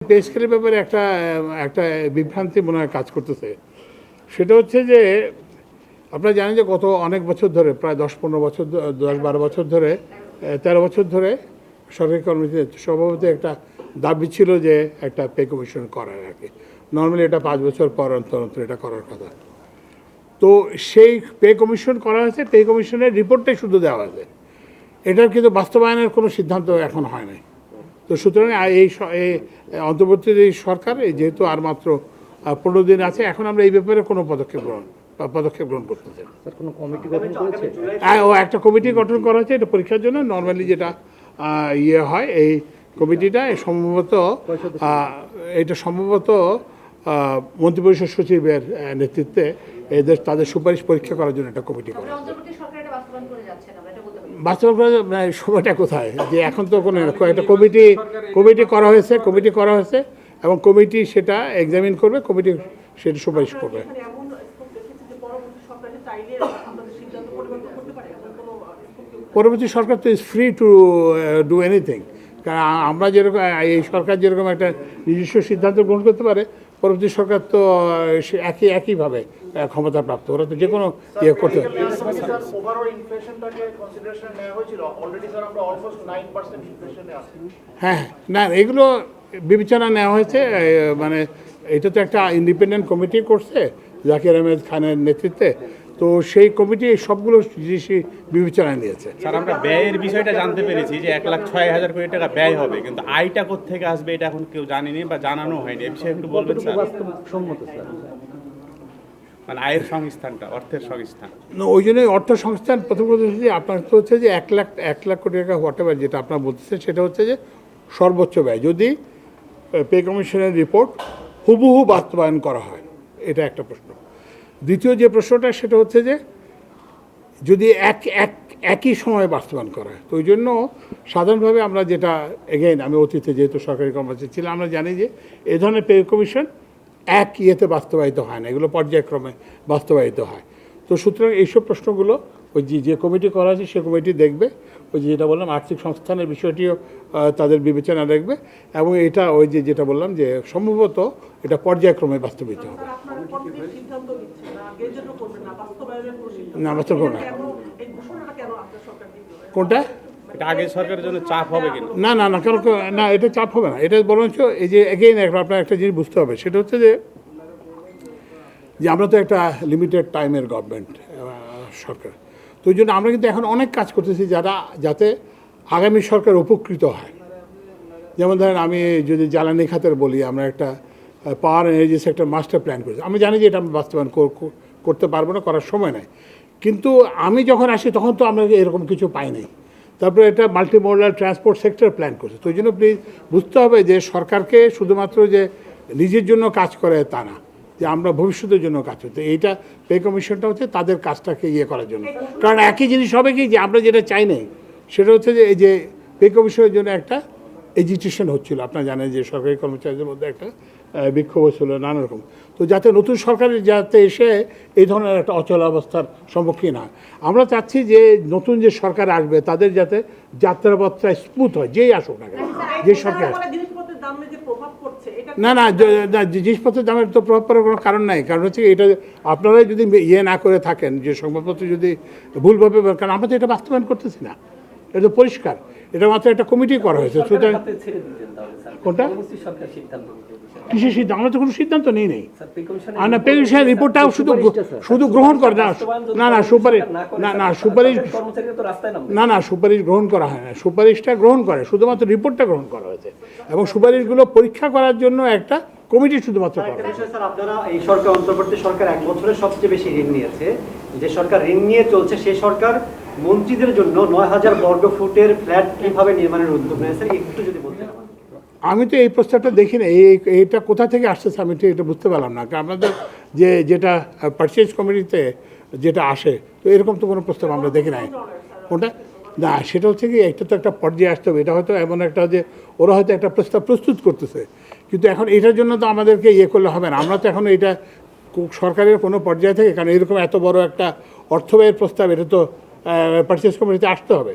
Pay স্কেলের ব্যাপারে একটা একটা বিভ্রান্তি মনে হয় কাজ করতেছে। সেটা হচ্ছে যে আপনারা জানেন যে গত অনেক বছর ধরে, প্রায় 10-15 বছর, 10-12 বছর ধরে, 13 বছর ধরে সরকারি কর্মচারীদের স্বভাবত একটা দাবি ছিল যে একটা পে কমিশন করার আর কি। নর্মালি এটা 5 বছর পর অন্তর অন্তর এটা করার কথা। তো সেই পে কমিশন করা হয়েছে, পে কমিশনের রিপোর্টটাই শুধু দেওয়া হয়েছে, এটার কিন্তু বাস্তবায়নের কোনো সিদ্ধান্ত এখন হয় নাই। তো সুতরাং এই অন্তর্বর্তী সরকার যেহেতু আর মাত্র 15 দিন আছে, এখন আমরা এই ব্যাপারে কোনো পদক্ষেপ গ্রহণ করতে চাই। কোনো কমিটি গঠন করেছে? একটা কমিটি গঠন করা হয়েছে এটা পরীক্ষার জন্য। নর্মালি যেটা হয়, এই কমিটিটা সম্ভবত মন্ত্রিপরিষদ সচিবের নেতৃত্বে তাদের সুপারিশ পরীক্ষা করার জন্য একটা কমিটি করা হয়েছে। বাস্তবায়ন করার সময়টা কোথায়, যে এখন তো কোনো একটা কমিটি করা হয়েছে এবং কমিটি সেটা এক্সামিন করবে, কমিটি সেটা সুপারিশ করবে। পরবর্তী সরকার তো is free to do anything. কারণ আমরা যেরকম, এই সরকার যেরকম একটা নিজস্ব সিদ্ধান্ত গ্রহণ করতে পারে, পরবর্তী সরকার তো একইভাবে ক্ষমতা প্রাপ্ত, ওরা তো যে কোনো ইয়ে করতে পারে। হ্যাঁ, না, এগুলো বিবেচনা নেওয়া হয়েছে। মানে এটা তো একটা ইন্ডিপেন্ডেন্ট কমিটি করছে জাকির আহমেদ খানের নেতৃত্বে, তো সেই কমিটি সবগুলো জিনিসই বিবেচনায় নিয়েছে। স্যার, আমরা ব্যয়ের বিষয়টা জানতে পেরেছি যে 1,06,000 কোটি টাকা ব্যয় হবে, কিন্তু আয়টা কোত্থেকে আসবে এটা এখন কেউ জানেনি বা জানানো হয়নি। এ বিষয়ে একটু বলবেন স্যার? বাস্তবসম্মত স্যার, মানে আয়ের সংস্থানটা, অর্থের সংস্থান। ওই জন্যই অর্থ সংস্থান প্রথম কথা হচ্ছে যে আপনার তো হচ্ছে যে 1 লাখ কোটি টাকা হোয়াটএভার যেটা আপনার বলতেছে, সেটা হচ্ছে যে সর্বোচ্চ ব্যয় যদি পে কমিশনের রিপোর্ট হুবহু বাস্তবায়ন করা হয়, এটা একটা প্রশ্ন। দ্বিতীয় যে প্রশ্নটা সেটা হচ্ছে যে যদি একই সময়ে বাস্তবায়ন করা হয়, তো ওই জন্য সাধারণভাবে আমরা যেটা, এগেইন আমি অতীতে যেহেতু সরকারি কর্মচারী ছিলাম, আমরা জানি যে এ ধরনের পে কমিশন এক ইয়েতে বাস্তবায়িত হয় না, এগুলো পর্যায়ক্রমে বাস্তবায়িত হয়। তো সুতরাং এইসব প্রশ্নগুলো ওই যে কমিটি করা আছে সে কমিটি দেখবে, ওই যেটা বললাম আর্থিক সংস্থানের বিষয়টিও তাদের বিবেচনা দেখবে, এবং এটা ওই যেটা বললাম যে সম্ভবত এটা পর্যায়ক্রমে বাস্তবিত হবে। না, বাস্তবায়ন না। কোনটা? এটা আগের সরকারের জন্য চাপ হবে কিন্তু। না না না, কারণ না, এটা চাপ হবে না। এটা বরঞ্চ এই যে এগেইন আপনার একটা জিনিস বুঝতে হবে, সেটা হচ্ছে যে আমরা তো একটা লিমিটেড টাইমের গভর্নমেন্ট সরকার, তো ওই জন্য আমরা কিন্তু এখন অনেক কাজ করতেছি যাতে আগামী সরকার উপকৃত হয়। যেমন ধরেন আমি যদি জ্বালানি খাতের বলি, আমরা একটা power energy sector master plan করেছি। আমি জানি যে এটা আমরা বাস্তবায়ন করতে পারবো না, করার সময় নেই, কিন্তু আমি যখন আসি তখন তো আমরা এরকম কিছু পাইনি। তারপরে এটা মাল্টিমোডাল ট্রান্সপোর্ট সেক্টর প্ল্যান করছে। তো ওই জন্য প্লিজ বুঝতে হবে যে সরকারকে শুধুমাত্র যে নিজের জন্য কাজ করে তা না, যে আমরা ভবিষ্যতের জন্য কাজ করতে, এইটা পে কমিশনটা হচ্ছে তাদের কাজটাকে করার জন্য। কারণ একই জিনিস হবে কি, যে আমরা যেটা চাই নাই সেটা হচ্ছে যে এই যে পে কমিশনের জন্য একটা এজিটেশন হচ্ছিল, আপনারা জানেন যে সরকারি কর্মচারীদের মধ্যে একটা বিক্ষোভ ছিল নানা রকম। তো যাতে নতুন সরকার যাতে এসে এই ধরনের একটা অচল অবস্থার সম্মুখীন হয়, আমরা চাচ্ছি যে নতুন যে সরকার আসবে তাদের যাতে যাত্রাপত্রা স্মুথ হয়, যেই আসুক না কেন, যে সরকার। না না, জিনিসপত্রের দামের তো প্রভাব পড়ার কোনো কারণ নাই। কারণ হচ্ছে এটা আপনারাই যদি না করে থাকেন, যে সংবাদপত্র যদি ভুলভাবে, কারণ আমরা তো এটা বাস্তবায়ন করতেছি না, এটা তো পরিষ্কার, এটা মাত্র একটা কমিটি করা হয়েছে। সুতরাং কোনটা কিসের সিদ্ধান্ত? আমরা তো কোনো সিদ্ধান্ত নেই আর না, পে কমিশনের রিপোর্টটাও শুধু গ্রহণ করে না সুপারিশ সুপারিশ গ্রহণ করা হয় না, সুপারিশটা গ্রহণ করে, শুধুমাত্র রিপোর্টটা গ্রহণ করা হয়েছে, এবং সুপারিশগুলো পরীক্ষা করার জন্য একটা কমিটি শুধুমাত্র করা হয়েছে। স্যার, আপনারা এই সরকার, অন্তর্বর্তী সরকার 1 বছরে সবচেয়ে বেশি ঋণ নিয়েছে, যে সরকার ঋণ নিয়ে চলছে সেই সরকার মন্ত্রীদের জন্য 9,000 বর্গ ফুটের ফ্ল্যাট কিভাবে নির্মাণের উদ্যোগ নিয়েছে, একটু যদি বলতে। আমি তো এই প্রস্তাবটা দেখি না, এইটা কোথা থেকে আসতেছে আমি তো এটা বুঝতে পারলাম না। কারণ আপনাদের যেটা পারচেজ কমিটিতে যেটা আসে, তো এরকম তো কোনো প্রস্তাব আমরা দেখি নাই। কোনটা? না, সেটা হচ্ছে কি, এটা তো একটা পর্যায়ে আসতে হবে। এটা হয়তো এমন একটা যে ওরা হয়তো একটা প্রস্তাব প্রস্তুত করতেছে, কিন্তু এখন এটার জন্য তো আমাদেরকে করলে হবে না। আমরা তো এখন এটা সরকারের কোনো পর্যায়ে থেকে, কারণ এরকম এত বড় একটা অর্থব্যয়ের প্রস্তাব, এটা তো পারচেজ কমিটিতে আসতে হবে।